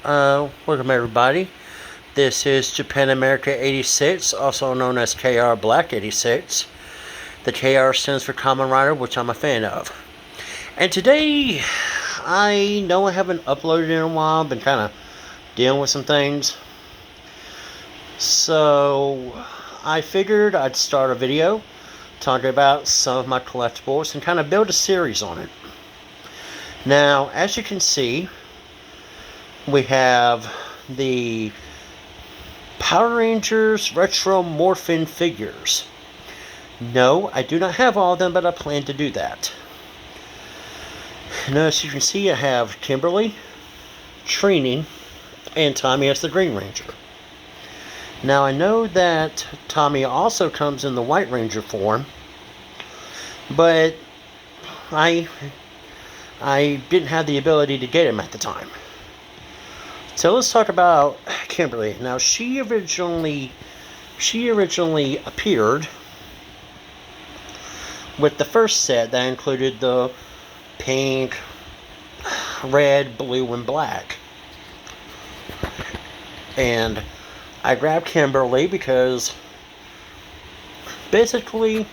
Welcome everybody. This is Japan America 86, also known as KR Black 86. The KR stands for Kamen Rider, which I'm a fan of. And today, I know I haven't uploaded in a while, been kind of dealing with some things. So, I figured I'd start a video talking about some of my collectibles and kind of build a series on it. Now, as you can see, we have the Power Rangers Retro Morphin figures. No, I do not have all of them, but I plan to do that. Now, as you can see, I have Kimberly, Trini, and Tommy as the Green Ranger. Now, I know that Tommy also comes in the White Ranger form, but I didn't have the ability to get him at the time. So let's talk about Kimberly. Now, she originally appeared with the first set that included the pink, red, blue, and black. And I grabbed Kimberly because basically,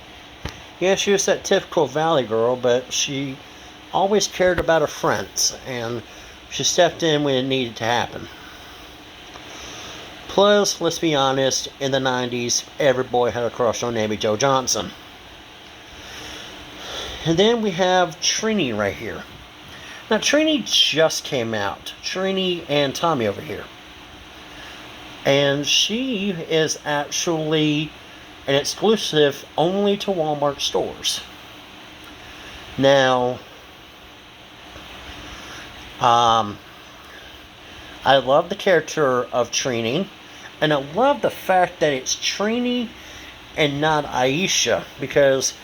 yeah, she was that typical Valley girl, but she always cared about her friends, and she stepped in when it needed to happen. Plus, let's be honest, in the 90s, every boy had a crush on Amy Jo Johnson. And then we have Trini right here. Now, Trini just came out. Trini and Tommy over here. And she is actually an exclusive only to Walmart stores. Now, I love the character of Trini, and I love the fact that it's Trini and not Aisha, because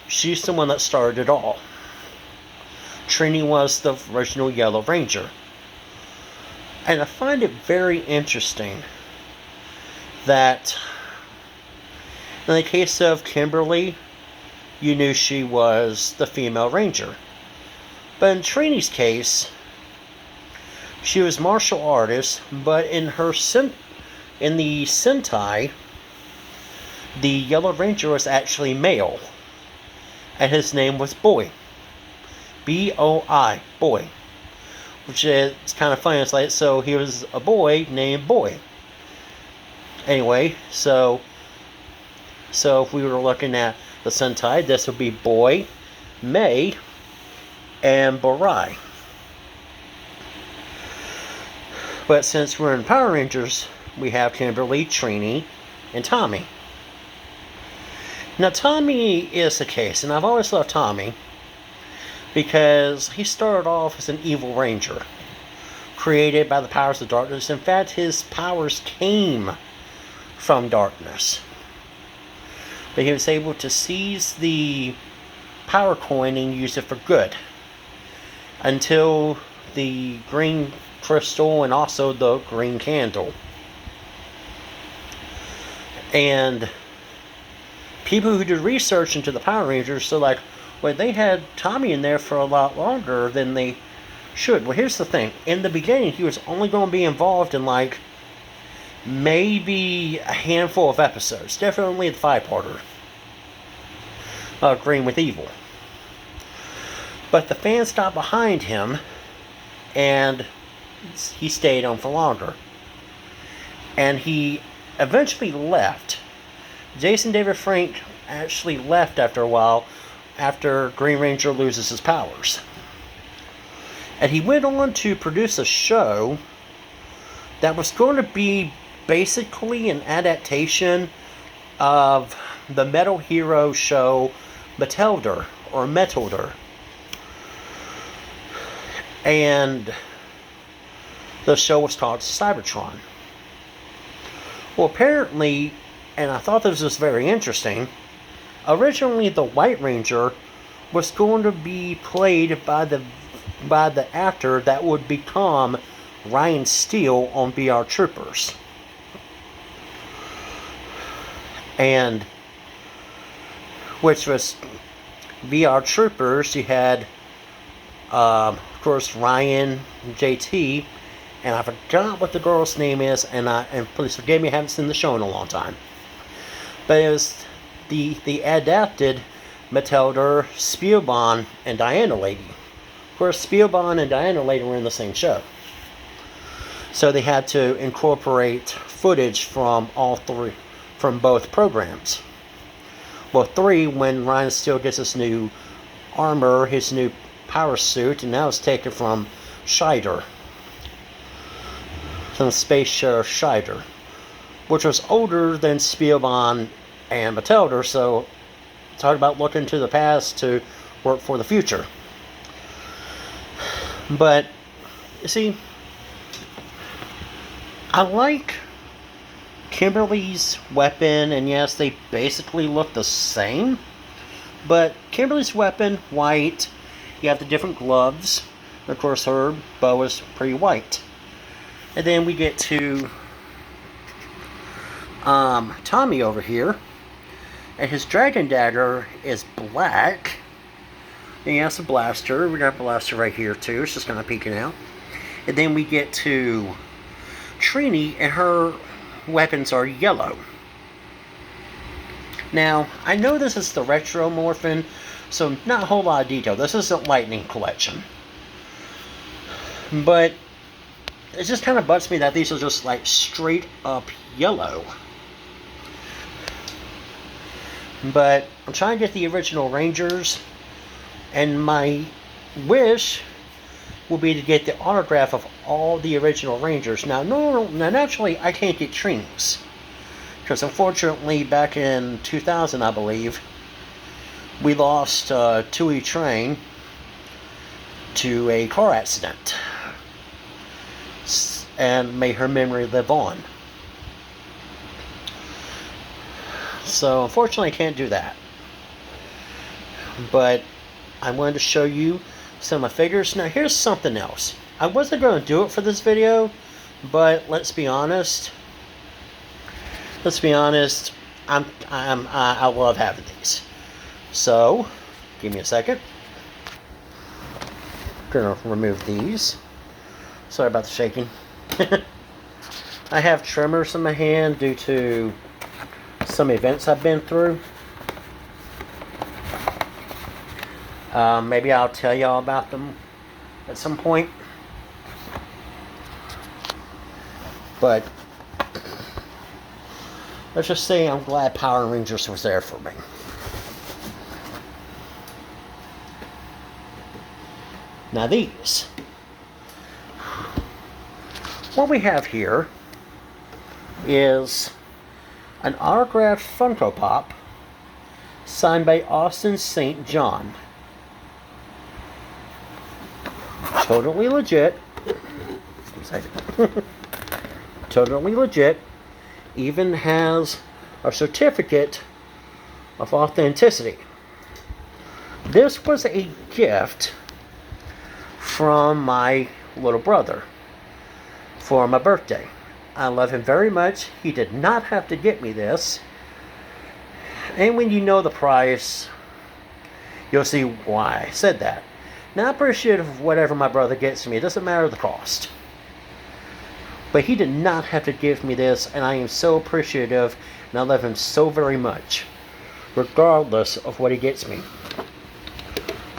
she's the one that started it all. Trini was the original Yellow Ranger. And I find it very interesting that in the case of Kimberly, you knew she was the female ranger. But in Trini's case, she was martial artist, but in the Sentai, the Yellow Ranger was actually male, and his name was Boy. B-O-I, Boy. Which is kind of funny. It's like, so he was a boy named Boy. Anyway, so if we were looking at the Sentai, this would be Boy, Mei, and Borai. But since we're in Power Rangers, we have Kimberly, Trini, and Tommy. Now, Tommy is the case, and I've always loved Tommy because he started off as an evil ranger created by the powers of darkness. In fact, his powers came from darkness. But he was able to seize the power coin and use it for good until the green crystal and also the green candle. And people who did research into the Power Rangers, so like, well, they had Tommy in there for a lot longer than they should. Well, here's the thing. In the beginning, he was only going to be involved in like maybe a handful of episodes. Definitely the 5-parter. Green with Evil. But the fans got behind him, and he stayed on for longer. And he eventually left. Jason David Frank actually left after a while, after Green Ranger loses his powers. And he went on to produce a show that was going to be basically an adaptation of the Metal Hero show Metalder, or Metalder. And the show was called Cybertron. Well, apparently, and I thought this was very interesting, originally the White Ranger was going to be played by the actor that would become Ryan Steele on VR Troopers. And which was VR Troopers. You had of course Ryan, JT, and I forgot what the girl's name is, and please forgive me, I haven't seen the show in a long time. But it was the adapted Matilda, Spielban, and Diana Lady. Of course, Spielban and Diana Lady were in the same show. So they had to incorporate footage from all three, from both programs. Well, 3, when Ryan Steele gets his new armor, his new power suit, and now it's taken from Scheider. From Space Sheriff Scheider, which was older than Spielban and Matilda, so talk about looking to the past to work for the future. But, you see, I like Kimberly's weapon, and yes, they basically look the same, but Kimberly's weapon, white, you have the different gloves, of course her bow is pretty white. And then we get to Tommy over here, and his dragon dagger is black, and he has a blaster. We got a blaster right here too, it's just kind of peeking out. And then we get to Trini, and her weapons are yellow. Now, I know this is the Retro Morphin, so not a whole lot of detail. This isn't Lightning Collection. But it just kind of bugs me that these are just like straight up yellow. But I'm trying to get the original Rangers, and my wish will be to get the autograph of all the original Rangers. Now, naturally, I can't get Trini's, because unfortunately, back in 2000, I believe, we lost Tui Train to a car accident, and may her memory live on. So, unfortunately, I can't do that. But I wanted to show you some of my figures. Now here's something else. I wasn't going to do it for this video, but let's be honest. I love having these. So, give me a second. Gonna remove these. Sorry about the shaking. I have tremors in my hand due to some events I've been through. Maybe I'll tell y'all about them at some point. But let's just say I'm glad Power Rangers was there for me. Now these. What we have here is an autographed Funko Pop signed by Austin St. John. Totally legit. Totally legit. Even has a certificate of authenticity. This was a gift from my little brother for my birthday. I love him very much. He did not have to get me this. And when you know the price, you'll see why I said that. Now, I appreciate whatever my brother gets me. It doesn't matter the cost. But he did not have to give me this, and I am so appreciative, and I love him so very much, regardless of what he gets me.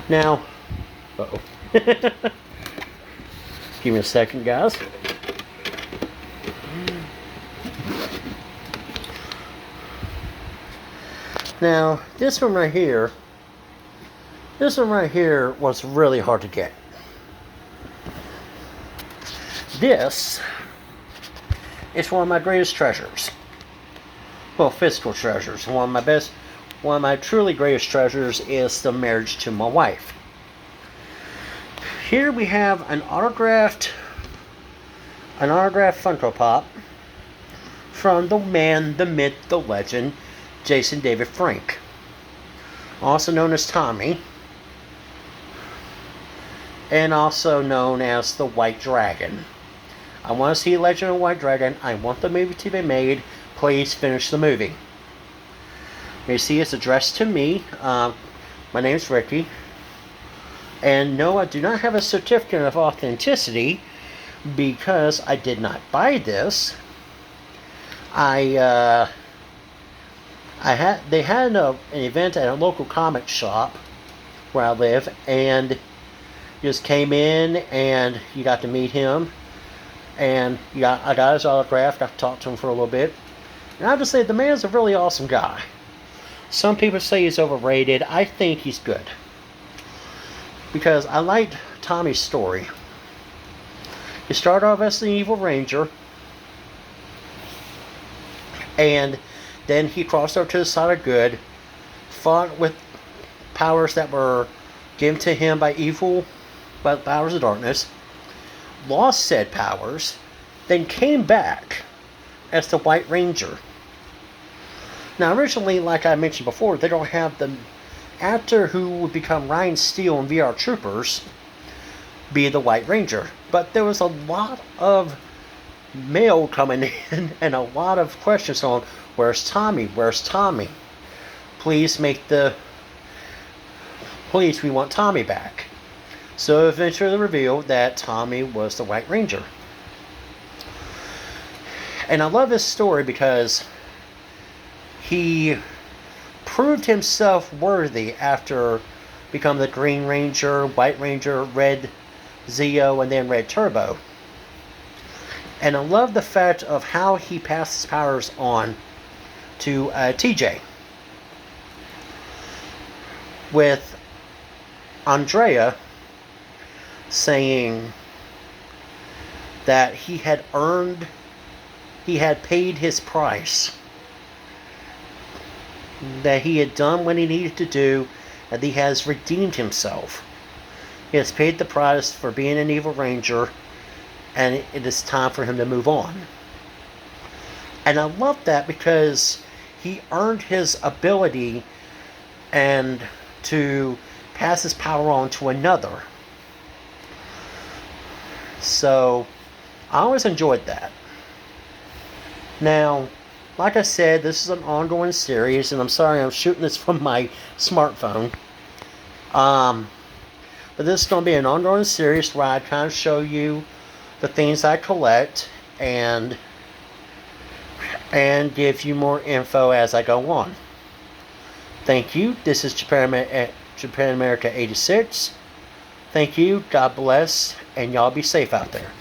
Now, uh-oh. Give me a second, guys. Now, this one right here was really hard to get. This is one of my greatest treasures. Well, physical treasures. One of my truly greatest treasures is the marriage to my wife. Here we have an autographed Funko Pop from the man, the myth, the legend, Jason David Frank, also known as Tommy, and also known as the White Dragon. I want to see Legend of White Dragon. I want the movie to be made. Please finish the movie. You see, it's addressed to me. My name's Ricky. And no, I do not have a certificate of authenticity, because I did not buy this. They had an event at a local comic shop where I live, and just came in and you got to meet him, and I got his autograph. Got to talk to him for a little bit, and I have to say the man's a really awesome guy. Some people say he's overrated. I think he's good because I liked Tommy's story. He started off as the evil ranger, and then he crossed over to the side of good, fought with powers that were given to him by powers of darkness, lost said powers, then came back as the White Ranger. Now, originally, like I mentioned before, they don't have the actor who would become Ryan Steele in VR Troopers be the White Ranger. But there was a lot of mail coming in and a lot of questions on, where's Tommy? Where's Tommy? Please, we want Tommy back. So eventually revealed that Tommy was the White Ranger. And I love this story because he proved himself worthy after becoming the Green Ranger, White Ranger, Red Zeo, and then Red Turbo. And I love the fact of how he passed his powers on to TJ. With Andrea saying that he had paid his price. That he had done what he needed to do, and he has redeemed himself. He has paid the price for being an evil ranger, and it is time for him to move on. And I love that because he earned his ability and to pass his power on to another. So I always enjoyed that. Now, like I said, this is an ongoing series, and I'm sorry I'm shooting this from my smartphone. But this is going to be an ongoing series where I kind of show you the things I collect and give you more info as I go on. Thank you. This is Japan America 86. Thank you. God bless, and y'all be safe out there.